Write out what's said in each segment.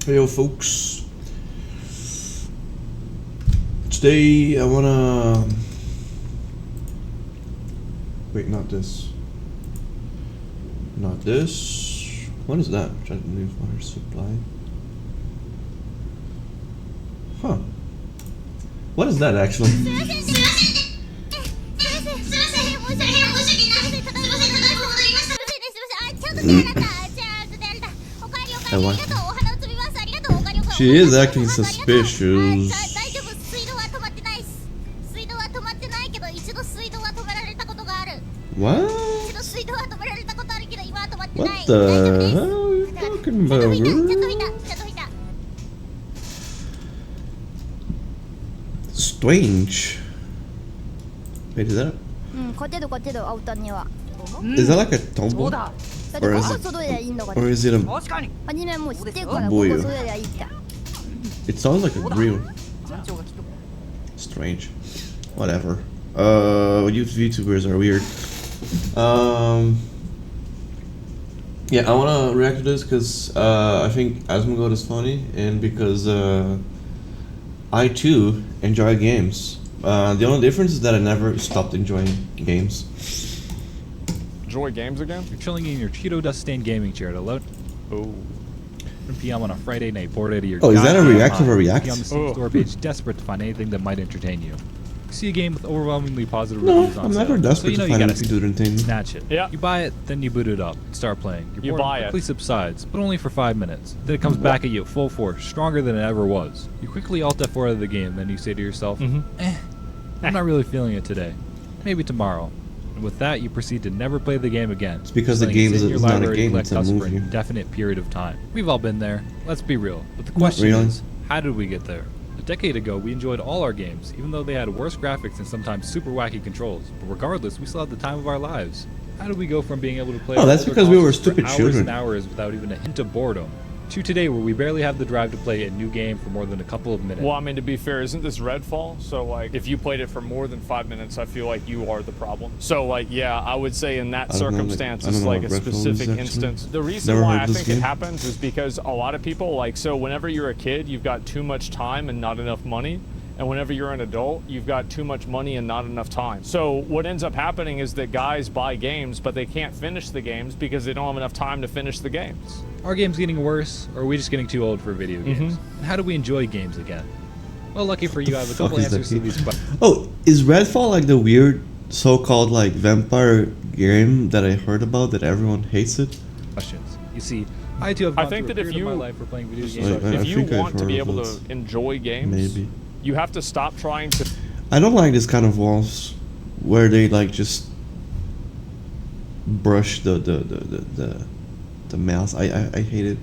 Yo folks, today I wanna wait, not this, what is that? New water supply, huh, what is that actually? She is acting suspicious. What? What the hell are you talking about, girl? Strange. Wait, is that? Is that like a tomboy? Or is it a boy? It sounds like a grill. Strange. Whatever. YouTubers are weird. Yeah, I wanna react to this because I think Asmongold is funny, and because I too enjoy games. The only difference is that I never stopped enjoying games. Enjoy games again? You're chilling in your Cheeto dust-stained gaming chair at 11 p.m. on a Friday night, bored out of your is that a react of a react? On the Steam store page, desperate to find anything that might entertain you. You see a game with overwhelmingly positive No, reviews on I'm sale, never desperate so to find anything to entertain me. snatch it. Yeah. You buy it, then you boot it up, start playing. Your boredom buy it. quickly subsides, but only for 5 minutes. Then it comes back at you full force, stronger than it ever was. You quickly Alt F4 out of the game, then you say to yourself, I'm not really feeling it today. Maybe tomorrow. And with that, you proceed to never play the game again. It's because the game is not a game, it's a for movie. an indefinite period of time. We've all been there. Let's be real. But the question is, how did we get there? A decade ago, we enjoyed all our games, even though they had worse graphics and sometimes super wacky controls. But regardless, we still had the time of our lives. How did we go from being able to play that's older because we were consoles for stupid hours children. and hours without even a hint of boredom, to today where we barely have the drive to play a new game for more than a couple of minutes. Well, I mean, to be fair, isn't this Redfall? So, like, if you played it for more than 5 minutes, I feel like you are the problem. So, like, yeah, I would say in that circumstance, it's like a specific instance. The reason why I think it happens is because a lot of people, like, so whenever you're a kid, you've got too much time and not enough money. And whenever you're an adult, you've got too much money and not enough time. So what ends up happening is that guys buy games, but they can't finish the games because they don't have enough time to finish the games. Are games getting worse, or are we just getting too old for video games? And how do we enjoy games again? Well, lucky for you, I have a couple answers to these questions. Oh, is Redfall like the weird so-called like vampire game that I heard about that everyone hates it? You see, I too have gone think through that a if period of you my life for playing video games. I if you think I've want to heard be of able it. to enjoy games, Maybe. you have to stop trying to. I don't like this kind of walls where they like just brush the mouse. I hate it.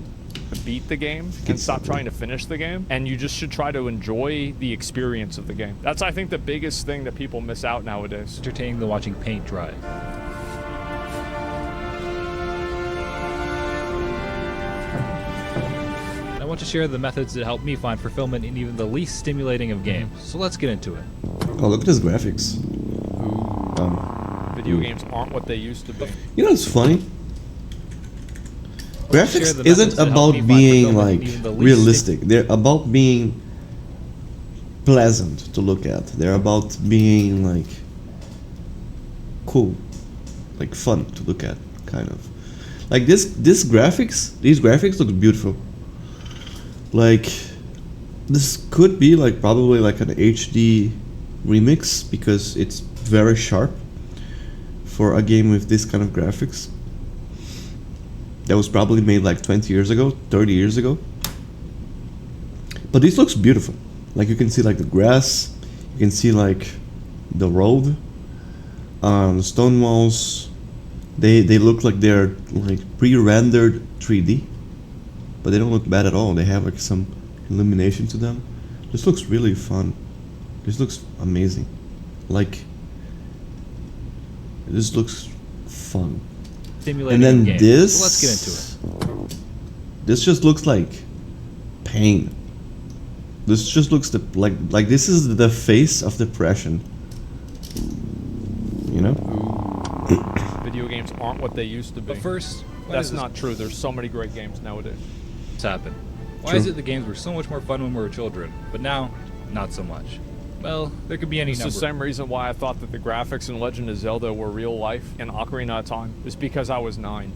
Beat the game and stop trying to finish the game, and you just should try to enjoy the experience of the game. That's, I think, the biggest thing that people miss out nowadays. Entertaining than watching paint dry. I want to share the methods that help me find fulfillment in even the least stimulating of games. So let's get into it. Oh, look at this graphics. Video games aren't what they used to be. You know what's funny? Share Graphics the isn't methods that help about me find being fulfillment like in even the least realistic. They're about being pleasant to look at. They're about being like cool, like fun to look at, kind of. Like these graphics look beautiful. Like this could be like probably like an HD remix because it's very sharp for a game with this kind of graphics. That was probably made like 20 years ago, 30 years ago. But this looks beautiful. Like you can see like the grass, you can see like the road, the stone walls. They look like they're like pre-rendered 3D, but they don't look bad at all. They have like some illumination to them. This looks really fun. This looks amazing. Like this looks fun. Stimulating And then game. this, So let's get into it. This just looks like pain. This just looks like this is the face of depression. You know? Video games aren't what they used to be. But first, That's not true. There's so many great games nowadays. What's happened? Why is it the games were so much more fun when we were children, but now, not so much? Well, there could be any number. It's the same reason why I thought that the graphics in Legend of Zelda were real life in Ocarina of Time. Is because I was 9.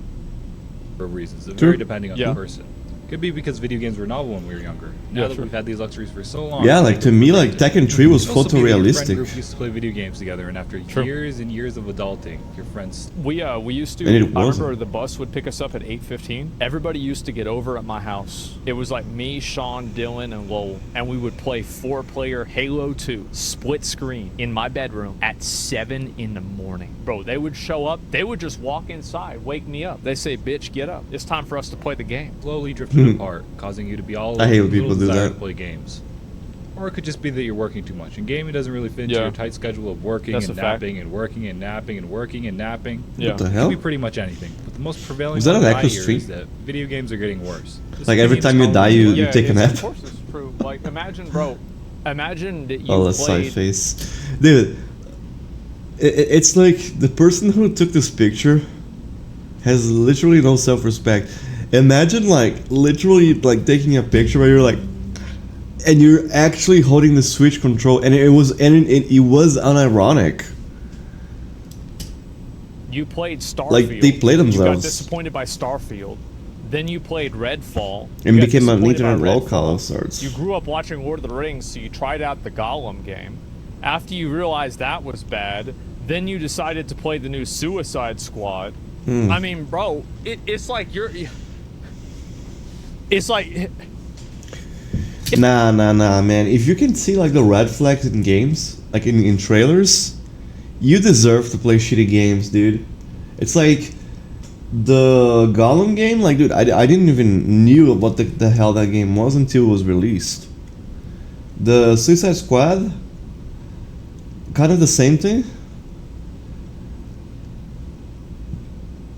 For reasons, very depending on the person. Could be because video games were novel when we were younger. Now that we've had these luxuries for so long. Yeah, like to me, like Tekken 3 was photorealistic. Group used to play video games together, and after years and years of adulting, your friends. We used to. I remember the bus would pick us up at 8:15. Everybody used to get over at my house. It was like me, Sean, Dylan, and Lowell, and we would play 4-player Halo 2 split screen in my bedroom at 7 in the morning. Bro, they would show up. They would just walk inside, wake me up. They say, "Bitch, get up. It's time for us to play the game." Slowly drifting apart, causing you to be all over. I hate when people do that. To play games. Or it could just be that you're working too much, and gaming doesn't really fit into your tight schedule of working and napping and working and napping and working and napping. Yeah. What the It hell? could be pretty much anything. But the most prevailing Is that one an I echo hear stream? is that video games are getting worse. Like every time you die, you take a nap. Of course, it's true. Like imagine, bro. Imagine that you Oh, the played. side face, dude. It's like the person who took this picture has literally no self-respect. Imagine like literally like taking a picture where you're like, and you're actually holding the Switch control, and it was unironic. You played Starfield. Like they play themselves. You got disappointed by Starfield. Then you played Redfall. And became an internet roll call of sorts. You grew up watching Lord of the Rings, so you tried out the Gollum game. After you realized that was bad, then you decided to play the new Suicide Squad. I mean, bro, it's like you're... It's like... Nah, man. If you can see like the red flags in games, like in trailers, you deserve to play shitty games, dude. It's like the Gollum game, like, dude, I didn't even knew what the hell that game was until it was released. The Suicide Squad, kind of the same thing.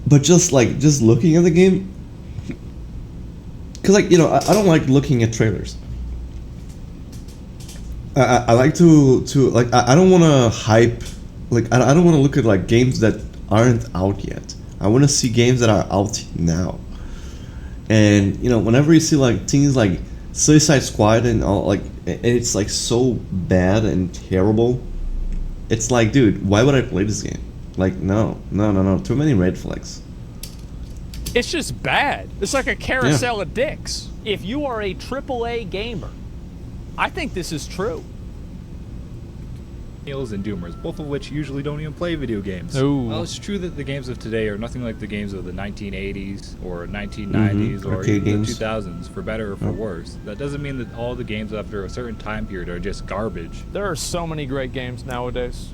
But just looking at the game, cause like, you know, I don't like looking at trailers. I like to like I don't want to hype, like I don't want to look at like games that aren't out yet. I want to see games that are out now. And you know, whenever you see like things like Suicide Squad and all, like, and it's like so bad and terrible, it's like, dude, why would I play this game? Like, no, too many red flags. It's just bad. It's like a carousel of dicks. If you are a AAA gamer, I think this is true. Millennials and Doomers, both of which usually don't even play video games. Ooh. Well, it's true that the games of today are nothing like the games of the 1980s or 1990s or Arcade even games. the 2000s, for better or for worse. That doesn't mean that all the games after a certain time period are just garbage. There are so many great games nowadays.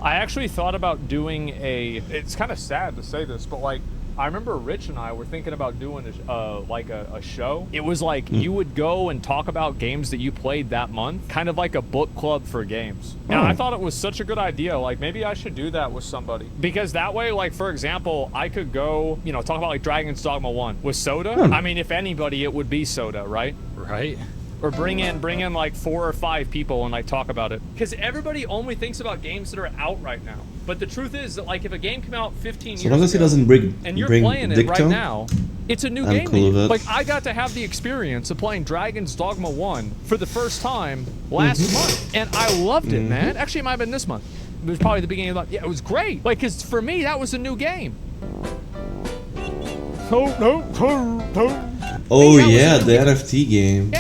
I actually thought about doing it's kind of sad to say this, but like, I remember Rich and I were thinking about doing a show. It was like you would go and talk about games that you played that month, kind of like a book club for games. And I thought it was such a good idea. Like maybe I should do that with somebody, because that way, like for example, I could go, you know, talk about like Dragon's Dogma 1 with Soda. I mean, if anybody, it would be Soda, right? Right? Or bring in like 4 or 5 people and like talk about it. Because everybody only thinks about games that are out right now. But the truth is that like if a game came out 15 years ago, So long as he doesn't bring and you're playing it right Dicto, now, it's a new I'm game. cool with it. Like I got to have the experience of playing Dragon's Dogma 1 for the first time last month, and I loved it, man. Actually, it might have been this month. It was probably the beginning of the month. Yeah, it was great. Like, cause for me that was a new game. Oh yeah, the NFT game.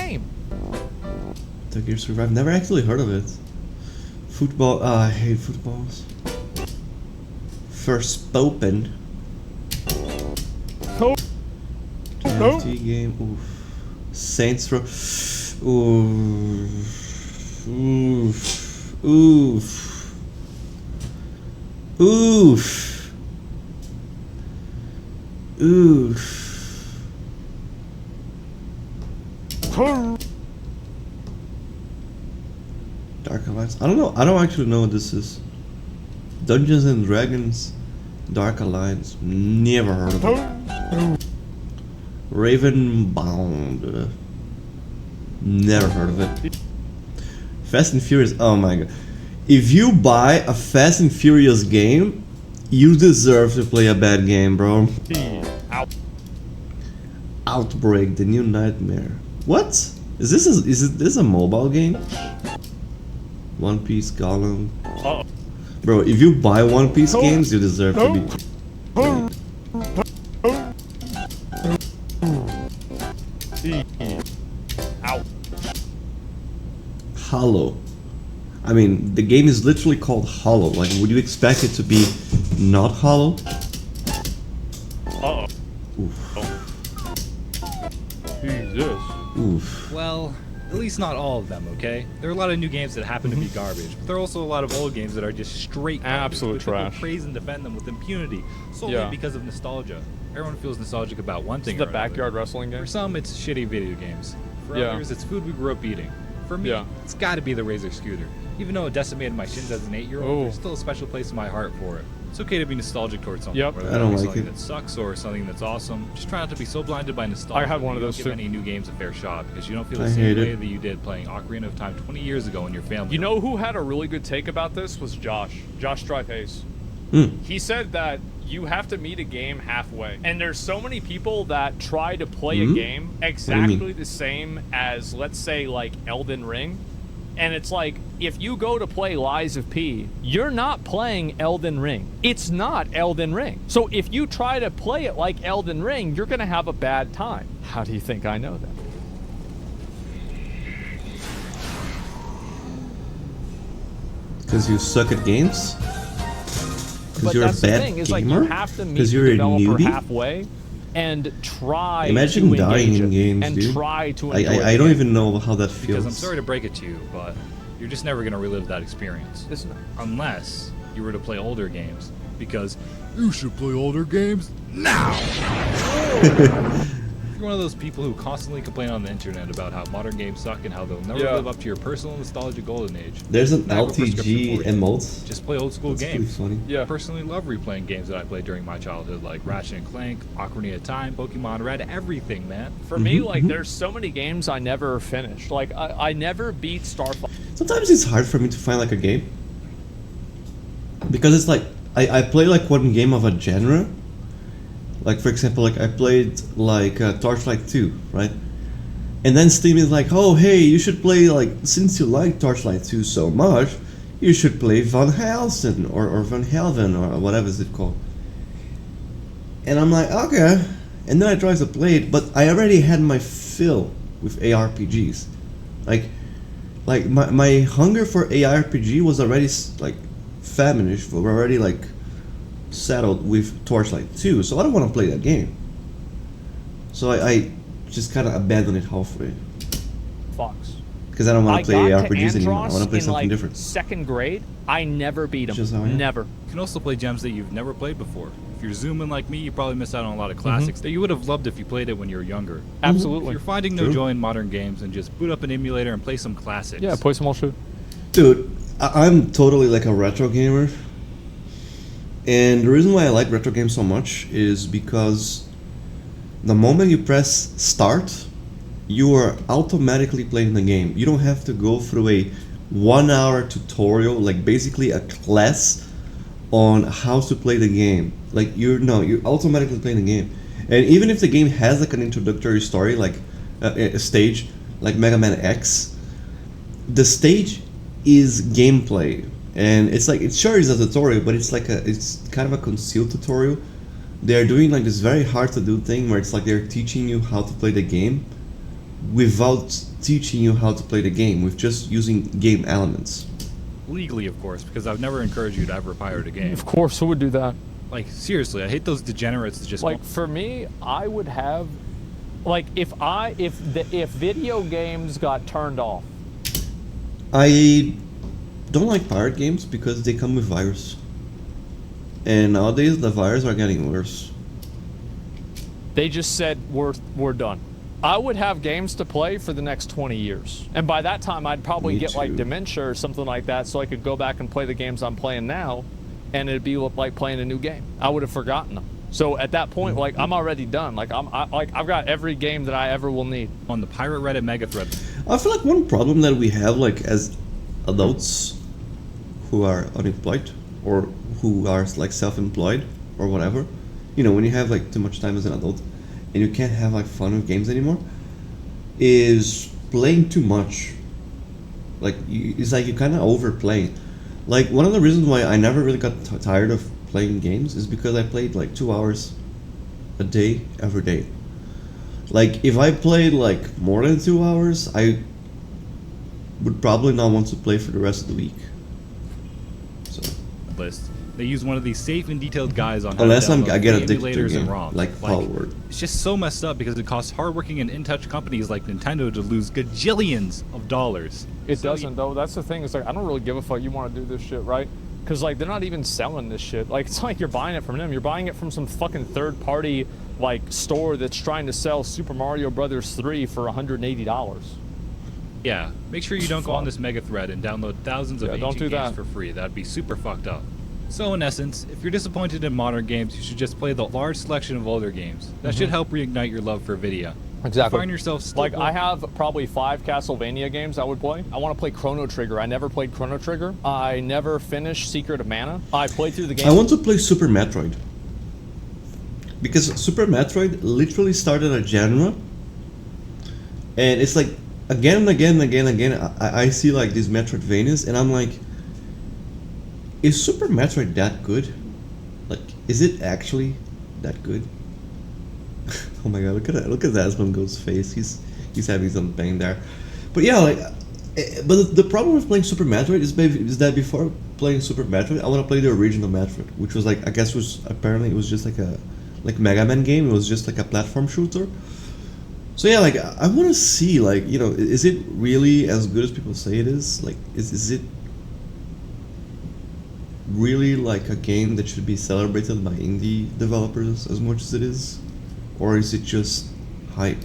The Gears Survive. Never actually heard of it. Football. I hate footballs. First Spopen. NFT game. Oof. Saints Row. Oof. Oof. Oof. Oof. Oof. Dark Alliance. I don't know. I don't actually know what this is. Dungeons and Dragons, Dark Alliance. Never heard of it. Ravenbound. Never heard of it. Fast and Furious. Oh my god. If you buy a Fast and Furious game, you deserve to play a bad game, bro. Outbreak, the new nightmare. What? Is this a mobile game? One Piece Gollum. Uh-oh. Bro, if you buy One Piece games, you deserve to be. Ow. Hollow. I mean, the game is literally called Hollow. Like, would you expect it to be not hollow? Uh-oh. Oof. Jesus. Oof. Well, at least not all of them, okay? There are a lot of new games that happen to be garbage, but there are also a lot of old games that are just straight garbage, Absolute but people trash. praise and defend them with impunity, solely because of nostalgia. Everyone feels nostalgic about one thing It's or the another. backyard wrestling game. For some, it's shitty video games. For Yeah. others, it's food we grew up eating. For me, it's gotta be the Razor scooter. Even though it decimated my shins as an 8-year-old, there's still a special place in my heart for it. It's okay to be nostalgic towards something, whether I don't that be like something it. that sucks or something that's awesome. Just try not to be so blinded by nostalgia I had one that of you those don't give too. any new games a fair shot because you don't feel I the same hate way it. that you did playing Ocarina of Time 20 years ago in your family. You know who had a really good take about this was Josh. Josh Strife Hayes. He said that you have to meet a game halfway. And there's so many people that try to play a game exactly the same as, let's say, like Elden Ring. And it's like, if you go to play Lies of P, you're not playing Elden Ring. It's not Elden Ring. So if you try to play it like Elden Ring, you're going to have a bad time. How do you think I know that? Because you suck at games? Because you're a that's the bad thing, is gamer? like you have to meet Because the you're a developer newbie? halfway and try Imagine to dying engage in it games, and dude. try to enjoy I the don't game. even know how that feels. Because I'm sorry to break it to you, but you're just never going to relive that experience. Unless you were to play older games. Because you should play older games now! If you're one of those people who constantly complain on the internet about how modern games suck and how they'll never live up to your personal nostalgia golden age. There's an I have a prescription LTG for you. emote. Just play old school That's pretty games. funny. Yeah. I personally love replaying games that I played during my childhood, like Ratchet and Clank, Ocarina of Time, Pokemon Red, everything, man. For me, like, there's so many games I never finished. Like, I never beat Star Fox. Sometimes it's hard for me to find like a game. Because it's like, I play like one game of a genre. Like, for example, like I played like Torchlight 2, right? And then Steam is like, oh hey, you should play, like, since you like Torchlight 2 so much, you should play Van Helsing or Van Helven or whatever is it called. And I'm like, okay. And then I try to play it, but I already had my fill with ARPGs. Like my hunger for ARPG was already like famished, we're already like settled with Torchlight 2, so I don't want to play that game. So I just kind of abandoned it halfway. Fox. Because I don't want to play got ARPGs to anymore. I want to play in, something like, different. Second grade, I never beat him. Just how I am. Never. You can also play gems that you've never played before. If you're zooming like me, you probably miss out on a lot of classics that you would have loved if you played it when you were younger. If Absolutely. you're finding no True. joy in modern games, and just boot up an emulator and play some classics. Yeah, play some old shit. Dude, I'm totally like a retro gamer. And the reason why I like retro games so much is because the moment you press start, you are automatically playing the game. You don't have to go through a 1-hour tutorial, like basically a class on how to play the game. Like you're automatically playing the game. And even if the game has like an introductory story, like a stage, like Mega Man X, the stage is gameplay. And it's like, it sure is a tutorial, but it's kind of a concealed tutorial. They're doing like this very hard to do thing where it's like they're teaching you how to play the game without teaching you how to play the game, with just using game elements. Legally, of course, because I've never encouraged you to ever pirate a game. Of course, who would do that? Like, seriously, I hate those degenerates that just... Like, for me, I would have... Like, if video games got turned off... I don't like pirate games because they come with virus. And nowadays, the viruses are getting worse. They just said, we're done. I would have games to play for the next 20 years. And by that time, I'd probably Me get like too. dementia or something like that, so I could go back and play the games I'm playing now, and it'd be like playing a new game. I would have forgotten them. So at that point, like, I'm already done. Like, I've got every game that I ever will need. On the Pirate Reddit mega thread. I feel like one problem that we have, like, as adults who are unemployed or who are like self-employed or whatever, you know, when you have like too much time as an adult and you can't have like fun with games anymore, is playing too much. Like it's like you kind of overplay. Like one of the reasons why I never really got tired of playing games is because I played like 2 hours a day every day. Like if I played like more than 2 hours, I would probably not want to play for the rest of the week. So list. They use one of these safe and detailed guides on how unless to download I get addicted to emulators a and game, ROMs. like Power. It's just so messed up because it costs hardworking and in-touch companies like Nintendo to lose gajillions of dollars. It doesn't though. That's the thing. It's like I don't really give a fuck. You want to do this shit, right? Because like they're not even selling this shit. Like it's not like you're buying it from them. You're buying it from some fucking third-party like store that's trying to sell Super Mario Brothers 3 for $180. Yeah, make sure you don't go on this mega thread and download thousands of ancient games for free. That'd be super fucked up. So in essence, if you're disappointed in modern games, you should just play the large selection of older games. That should help reignite your love for video. Exactly. Find yourself like I have probably 5 Castlevania games I would play. I want to play Chrono Trigger. I never played Chrono Trigger. I never finished Secret of Mana. I played through the game. I want to play Super Metroid. Because Super Metroid literally started a genre. And it's like again and again and again and again I see like these Metroidvanias and I'm like, is Super Metroid that good? Like, is it actually that good? Oh my god, look at Asmongold's face. He's having some pain there. But yeah, like, but the problem with playing Super Metroid is that before playing Super Metroid, I want to play the original Metroid, which was like, I guess apparently it was just like a Mega Man game. It was just like a platform shooter. So yeah, like I want to see, like, you know, is it really as good as people say it is? Like, is it really like a game that should be celebrated by indie developers as much as it is, or is it just hype?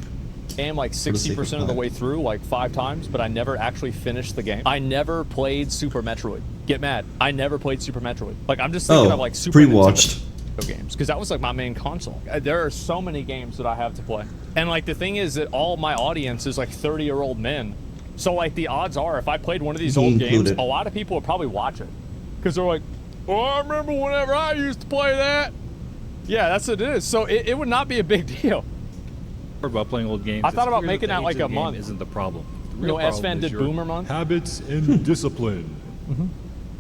Game like 60% of the way through, like 5 times, but I never actually finished the game. I never played Super Metroid. Get mad. I never played Super Metroid. Like I'm just thinking of like Super pre-watched games because that was like my main console. There are so many games that I have to play, and like the thing is that all my audience is like 30-year-old men. So like the odds are, if I played one of these old games, a lot of people would probably watch it because they're like, oh, I remember whenever I used to play that. Yeah, that's what it is. So it would not be a big deal. About playing old games. I thought about making that like a month. Isn't the problem? You know, S-Fan did Boomer Month. Habits and discipline.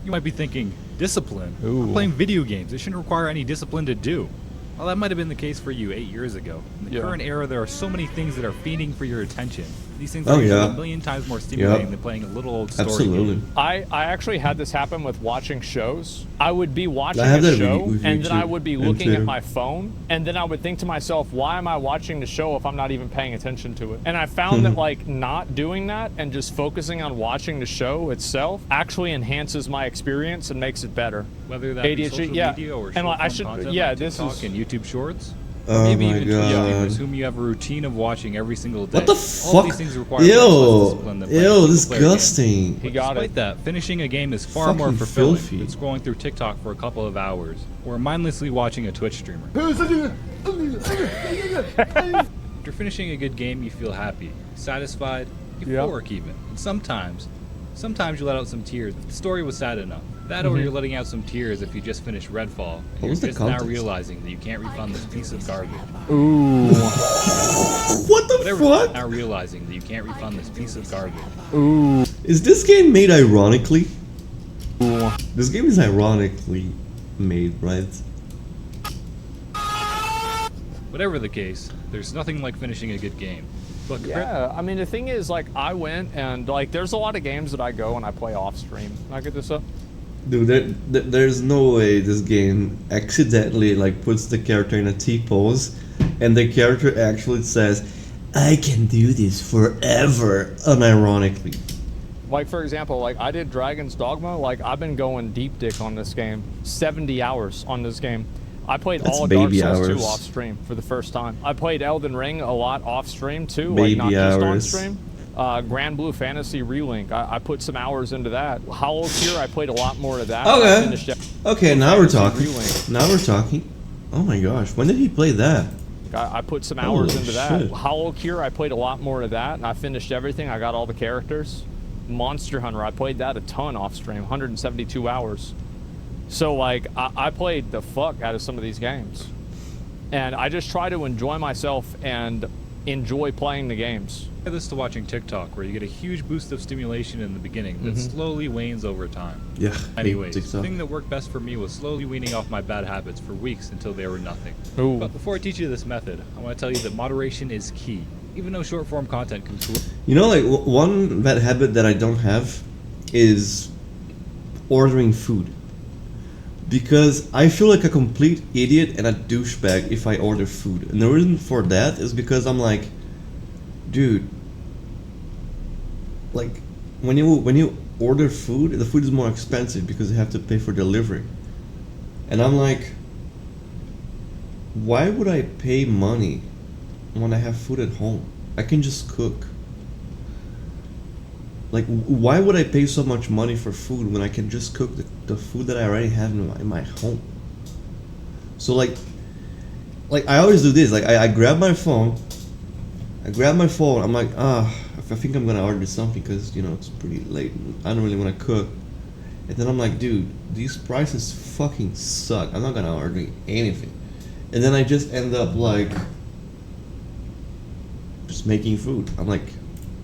You might be thinking, discipline? I'm playing video games. It shouldn't require any discipline to do. Well, that might have been the case for you 8 years ago. In the current era, there are so many things that are feeding for your attention. These things are a million times more stimulating than playing a little old story game. I actually had this happen with watching shows. I would be watching a show, and then I would be looking at my phone, and then I would think to myself, why am I watching the show if I'm not even paying attention to it? And I found that like not doing that and just focusing on watching the show itself actually enhances my experience and makes it better. Whether that be social media or content like TikTok and YouTube Shorts. Oh maybe my even god. whom you have a routine of watching every single day. What the fuck? All these things require much less discipline than Ew, disgusting. He got Despite that, finishing a game is far more fulfilling than scrolling through TikTok for a couple of hours or mindlessly watching a Twitch streamer. After finishing a good game, you feel happy, satisfied, euphoric even. And sometimes you let out some tears if the story was sad enough. That or you're letting out some tears if you just finished Redfall and you're just now realizing that you can't refund this piece of garbage. Ooh. What the fuck? Now realizing that you can't refund this piece of garbage. Ooh. Is this game made ironically? Ooh. This game is ironically made, right? Whatever the case, there's nothing like finishing a good game. But yeah, I mean the thing is, like, I went and like there's a lot of games that I go and I play off stream. Can I get this up? Dude, there's no way this game accidentally like puts the character in a T-pose and the character actually says, I can do this forever, unironically. Like, for example, like I did Dragon's Dogma. Like, I've been going deep dick on this game. 70 hours on this game. I played all of Dark Souls 2 off stream for the first time. I played Elden Ring a lot off stream too, like not just on stream. Grand Blue Fantasy Relink, I put some hours into that. Hollow Tier, I played a lot more of that. Okay. Okay, now we're talking. Now we're talking. Oh my gosh, when did he play that? I put some hours into that. Hollow Cure, I played a lot more of that, and I finished everything. I got all the characters. Monster Hunter, I played that a ton off stream, 172 hours. So like, I played the fuck out of some of these games. And I just try to enjoy myself and enjoy playing the games. this to watching TikTok, where you get a huge boost of stimulation in the beginning that slowly wanes over time. Yeah. Anyways, the thing that worked best for me was slowly weaning off my bad habits for weeks until they were nothing. Ooh. But before I teach you this method, I want to tell you that moderation is key. Even though short form content can... You know, like, one bad habit that I don't have is ordering food. Because I feel like a complete idiot and a douchebag if I order food. And the reason for that is because I'm like, dude, like, when you order food, the food is more expensive because you have to pay for delivery. And I'm like, why would I pay money when I have food at home? I can just cook. Like, why would I pay so much money for food when I can just cook the food that I already have in my home? So like I always do this. Like, I grab my phone. I'm like, I think I'm gonna order something because, you know, it's pretty late. I don't really want to cook. And then I'm like, dude, these prices fucking suck. I'm not gonna order anything. And then I just end up like just making food. I'm like,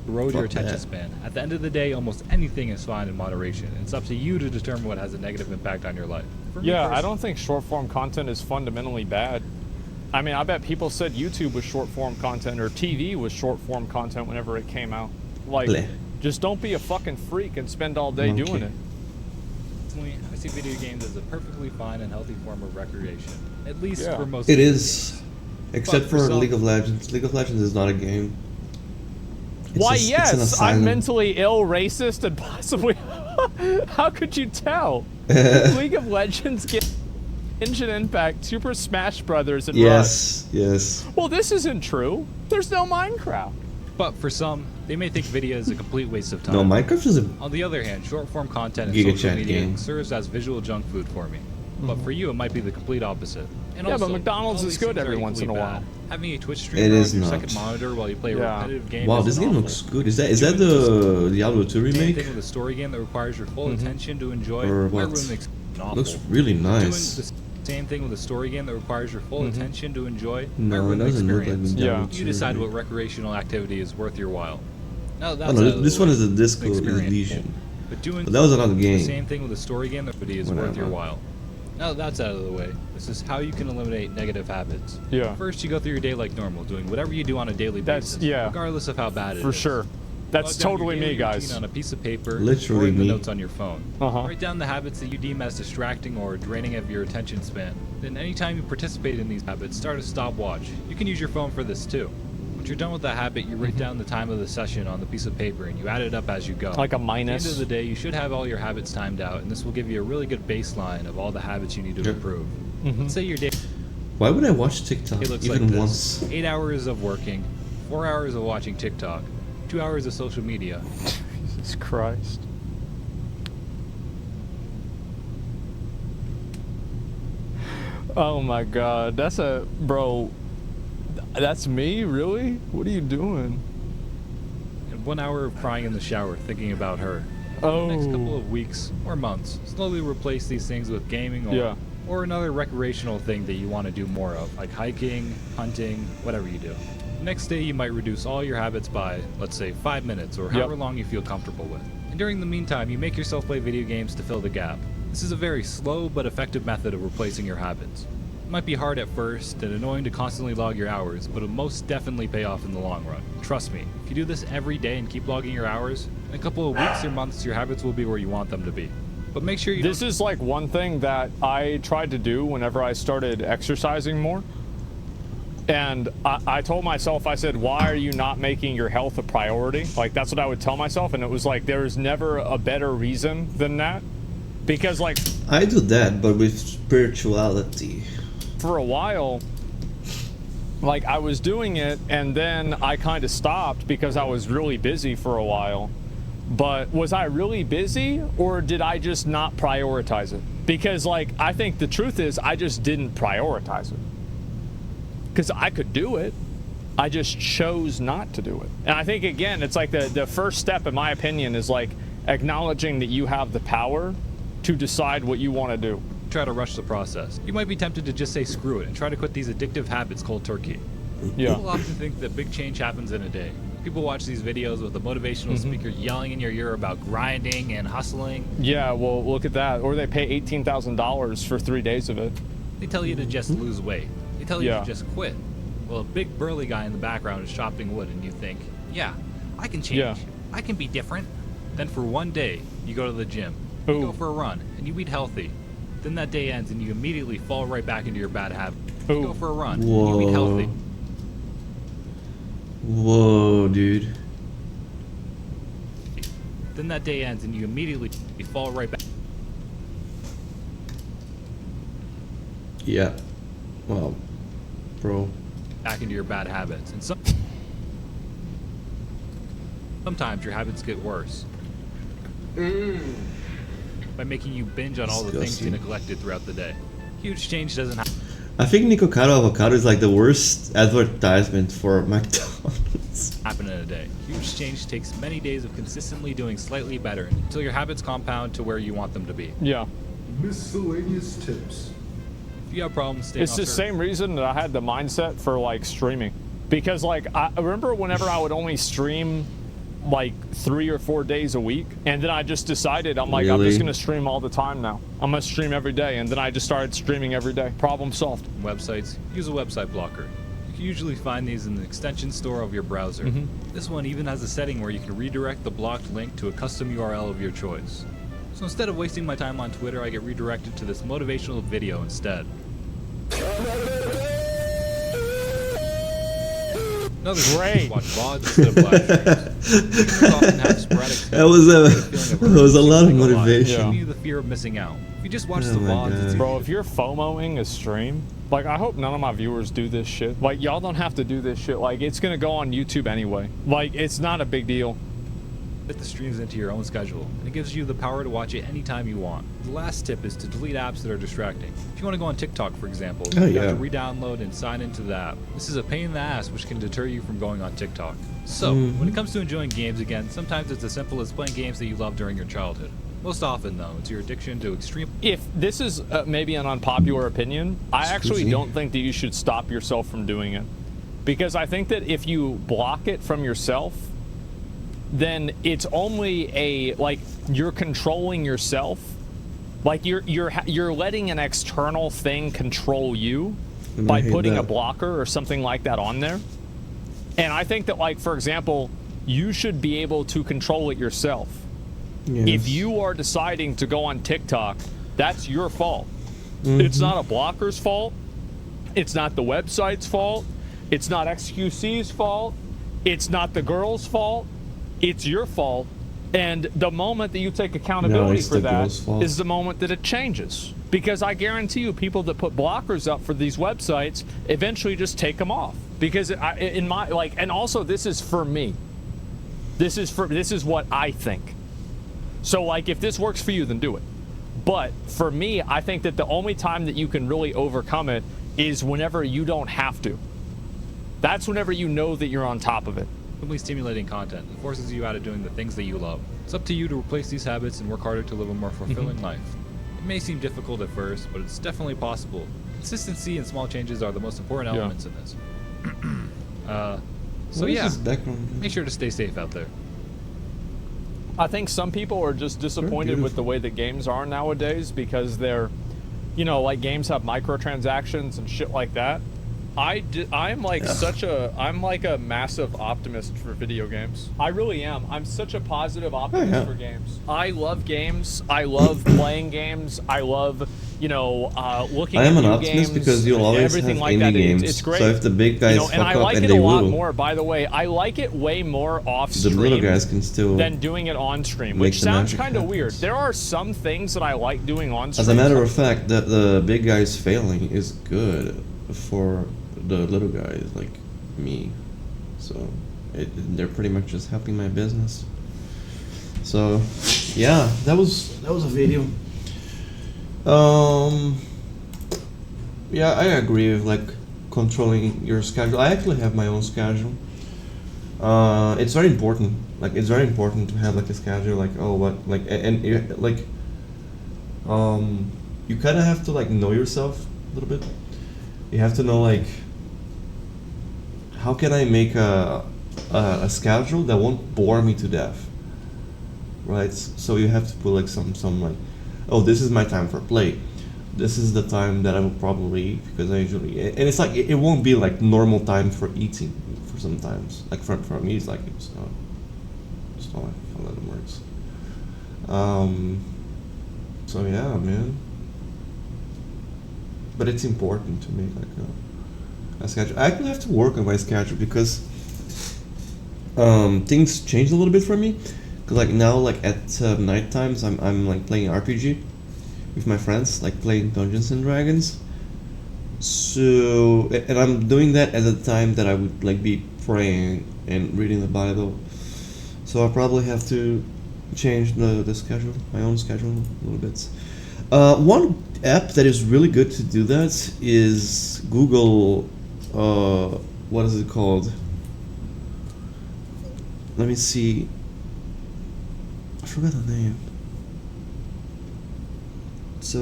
erode your attention span. At the end of the day, almost anything is fine in moderation. It's up to you to determine what has a negative impact on your life. Yeah, I don't think short form content is fundamentally bad. I mean, I bet people said YouTube was short form content or TV was short form content whenever it came out. Like, just don't be a fucking freak and spend all day doing it. Personally, I see video games as a perfectly fine and healthy form of recreation. At least for most it of is. Except for League of Legends. League of Legends is not a game. Why, yes, I'm mentally ill, racist, and possibly... How could you tell? League of Legends get Engine Impact, Super Smash Brothers, and Rush. Yes. Well, this isn't true. There's no Minecraft. But for some, they may think video is a complete waste of time. No, Minecraft is a... On the other hand, short-form content and social media serves as visual junk food for me. But for you, it might be the complete opposite. And yeah, also, but McDonald's is good every once in a while. Having a Twitch streamer on your second monitor while you play a repetitive game. Wow, this game looks good. Is that the Diablo 2 remake? Same thing with a story game that requires your full attention to enjoy. Or what? Looks really nice. Doing the same thing with a story game that requires your full attention to enjoy. No, it doesn't look like the Diablo 2 You decide what recreational activity is worth your while. Now, that's this one is a Disco Elysian. But doing that was another game. The same thing with a story game that is worth your while. Now that that's out of the way, this is how you can eliminate negative habits. Yeah. First, you go through your day like normal, doing whatever you do on a daily basis, regardless of how bad it is. For sure. That's totally me, guys. On a piece of paper, literally or in the me. notes on your phone. Write down the habits that you deem as distracting or draining of your attention span. Then anytime you participate in these habits, start a stopwatch. You can use your phone for this too. Once you're done with that habit, you write down the time of the session on the piece of paper and you add it up as you go. Like a minus. At the end of the day, you should have all your habits timed out, and this will give you a really good baseline of all the habits you need to improve. Let's say your day... Why would I watch TikTok looks even like once? 8 hours of working, 4 hours of watching TikTok, 2 hours of social media. Jesus Christ. Oh my god, that's a... Bro, that's me? Really? What are you doing? And 1 hour of crying in the shower thinking about her. Oh. The next couple of weeks or months, slowly replace these things with gaming or another recreational thing that you want to do more of, like hiking, hunting, whatever you do. The next day, you might reduce all your habits by, let's say, 5 minutes or however long you feel comfortable with. And during the meantime, you make yourself play video games to fill the gap. This is a very slow but effective method of replacing your habits. It might be hard at first and annoying to constantly log your hours, but it'll most definitely pay off in the long run. Trust me, if you do this every day and keep logging your hours, in a couple of weeks or months, your habits will be where you want them to be. But make sure you This is like one thing that I tried to do whenever I started exercising more. And I told myself, I said, why are you not making your health a priority? Like, that's what I would tell myself. And it was like, there's never a better reason than that. Because, like... I do that, but with spirituality. For a while, like, I was doing it, and then I kind of stopped because I was really busy for a while. But was I really busy, or did I just not prioritize it? Because, like, I think the truth is I just didn't prioritize it. Because I could do it. I just chose not to do it. And I think, again, it's like the first step, in my opinion, is like acknowledging that you have the power to decide what you want to do. Try to rush the process. You might be tempted to just say screw it and try to quit these addictive habits cold turkey. Yeah. People often think that big change happens in a day. People watch these videos with a motivational speaker yelling in your ear about grinding and hustling. Yeah, well, look at that. Or they pay $18,000 for 3 days of it. They tell you to just lose weight. They tell you to just quit. Well, a big burly guy in the background is chopping wood, and you think, yeah, I can change. Yeah. I can be different. Then for one day, you go to the gym. You go for a run, and you eat healthy. Then that day ends, and you immediately fall right back into your bad habit. You go for a run, and you eat healthy. Whoa, dude. Then that day ends, and you immediately fall right back. Yeah. Well, bro. Back into your bad habits. And sometimes your habits get worse. By making you binge on all the things you neglected throughout the day. Huge change doesn't happen. I think Nico Caro Avocado is like the worst advertisement for McDonald's. Happen in a day. Huge change takes many days of consistently doing slightly better until your habits compound to where you want them to be. Yeah. Miscellaneous tips. If you have problems staying It's the same reason that I had the mindset for like streaming. Because like I remember whenever I would only stream like 3 or 4 days a week, and then I just decided I'm like, I'm just gonna stream all the time now. I'm gonna stream every day, and then I just started streaming every day. Problem solved. Websites, use a website blocker. You can usually find these in the extension store of your browser. This one even has a setting where you can redirect the blocked link to a custom URL of your choice. So instead of wasting my time on Twitter, I get redirected to this motivational video instead. Another great. Watch VODs instead of live streams. Often have sporadic that was a lot of motivation. Give you the fear of missing out. If you just watch the VODs, bro, if you're FOMOing a stream, like I hope none of my viewers do this shit. Like y'all don't have to do this shit. Like it's gonna go on YouTube anyway. Like it's not a big deal. Fit the streams into your own schedule, and it gives you the power to watch it anytime you want. The last tip is to delete apps that are distracting. If you want to go on TikTok, for example, you have to re-download and sign into the app. This is a pain in the ass which can deter you from going on TikTok. So, when it comes to enjoying games again, sometimes it's as simple as playing games that you loved during your childhood. Most often, though, it's your addiction to extreme... If this is maybe an unpopular opinion, I actually don't think that you should stop yourself from doing it. Because I think that if you block it from yourself, then it's only like you're controlling yourself. Like you're letting an external thing control you by putting a blocker or something like that on there. And I think that, like, for example, you should be able to control it yourself. Yes. If you are deciding to go on TikTok, that's your fault. It's not a blocker's fault. It's not the website's fault. It's not XQC's fault. It's not the girl's fault. It's your fault. And the moment that you take accountability for that is the moment that it changes. Because I guarantee you, people that put blockers up for these websites eventually just take them off. Because in my, like, and also this is for me. This is what I think. So, like, if this works for you, then do it. But for me, I think that the only time that you can really overcome it is whenever you don't have to. That's whenever you know that you're on top of it. Simply stimulating content that forces you out of doing the things that you love. It's up to you to replace these habits and work harder to live a more fulfilling life. It may seem difficult at first, but it's definitely possible. Consistency and small changes are the most important elements in this. So yeah, make sure to stay safe out there. I think some people are just disappointed with the way that games are nowadays because they're, you know, like games have microtransactions and shit like that. I'm like I'm like a massive optimist for video games. I really am. I'm such a positive optimist for games. I love games. I love playing games. I love, you know, looking at new games. I am an optimist because you'll always have like indie games. It's great. So if the big guys fuck and I like up, it a lot more, by the way. I like it way more off stream the little guys can still than doing it on stream, which sounds kind of weird. There are some things that I like doing on stream. As a matter of fact, the big guys failing is good for the little guys like me, so they're pretty much just helping my business. So yeah, that was a video. Yeah, I agree with like controlling your schedule. I actually have my own schedule. It's very important. Like it's very important to have like a schedule. Like you kind of have to like know yourself a little bit. You have to know like, how can I make a a schedule that won't bore me to death, right? So you have to put like some like, oh, this is my time for play. This is the time that I will probably eat, because I usually, and it's like it won't be like normal time for eating for sometimes. Like for me, it's like it's not how that works. So yeah, man. But it's important to make like a schedule. I actually have to work on my schedule because things changed a little bit for me. Cause like now, like at night times, I'm like playing RPG with my friends, like playing Dungeons and Dragons. So, and I'm doing that at the time that I would like be praying and reading the Bible. So I'll probably have to change the schedule, my own schedule a little bit. One app that is really good to do that is Google, what is it called? Let me see. I forgot the name. It's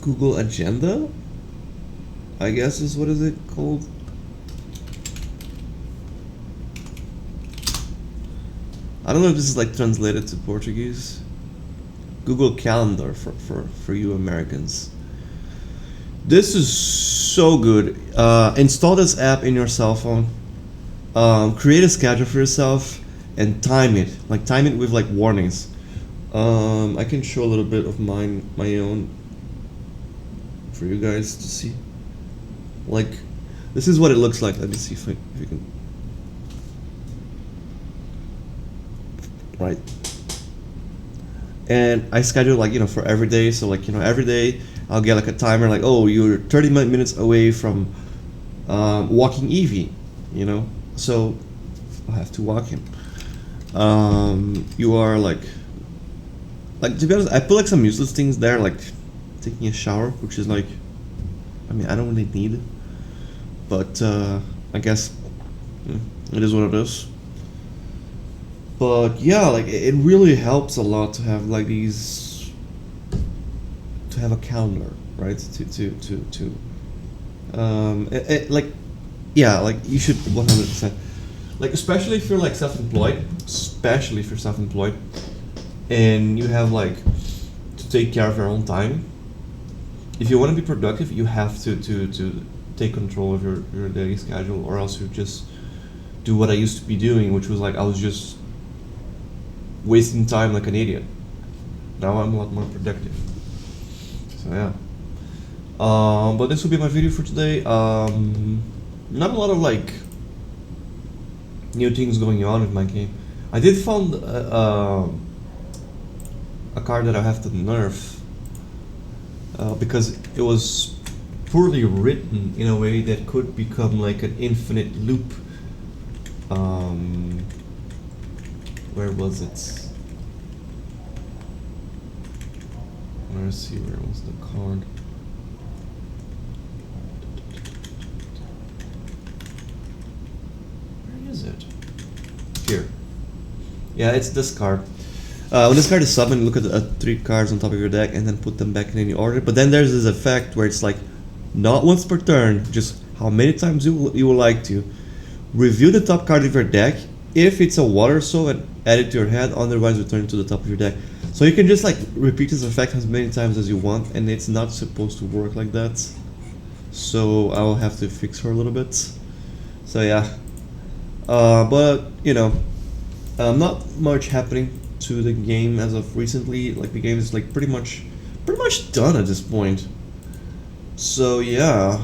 Google Agenda, I guess is what is it called? I don't know if this is like translated to Portuguese. Google Calendar for you Americans. This is so good. Install this app in your cell phone. Create a schedule for yourself and time it. Like time it with like warnings. I can show a little bit of my own for you guys to see. Like, this is what it looks like. Let me see if you can. Right. And I schedule like, for every day. So like, every day I'll get like a timer like, oh, you're 30 minutes away from walking Eevee, so I'll have to walk him. You are like to be honest, I put like some useless things there, like taking a shower, which is like, I mean, I don't really need it, but I guess it is what it is. But yeah, like it really helps a lot to have like these, to have a calendar, right? Like, yeah, like you should 100%. Like especially if you're like self-employed, and you have like to take care of your own time. If you want to be productive, you have to take control of your daily schedule, or else you just do what I used to be doing, which was like I was just wasting time like an idiot. Now I'm a lot more productive. So yeah. But this will be my video for today. Not a lot of like new things going on with my game. I did found a card that I have to nerf because it was poorly written in a way that could become like an infinite loop. Where was it? Let's see, where was the card? Where is it? Here. Yeah, it's this card. When this card is summoned, look at the 3 cards on top of your deck and then put them back in any order. But then there's this effect where it's like, not once per turn, just how many times you would like to. Review the top card of your deck. If it's a water soul, add it to your hand, otherwise return it to the top of your deck. So you can just like repeat this effect as many times as you want, and it's not supposed to work like that. So I'll have to fix her a little bit. So yeah. But not much happening to the game as of recently. Like the game is like pretty much done at this point. So yeah.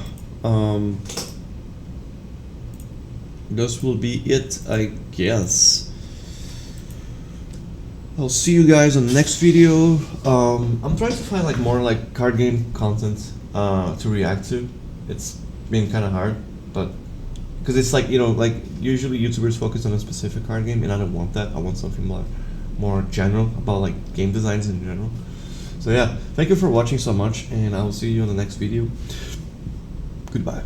This will be it, I guess. I'll see you guys on the next video. I'm trying to find like more like card game content to react to. It's been kind of hard, but because it's like like usually YouTubers focus on a specific card game, and I don't want that. I want something more general about like game designs in general. So yeah, thank you for watching so much, and I will see you on the next video. Goodbye.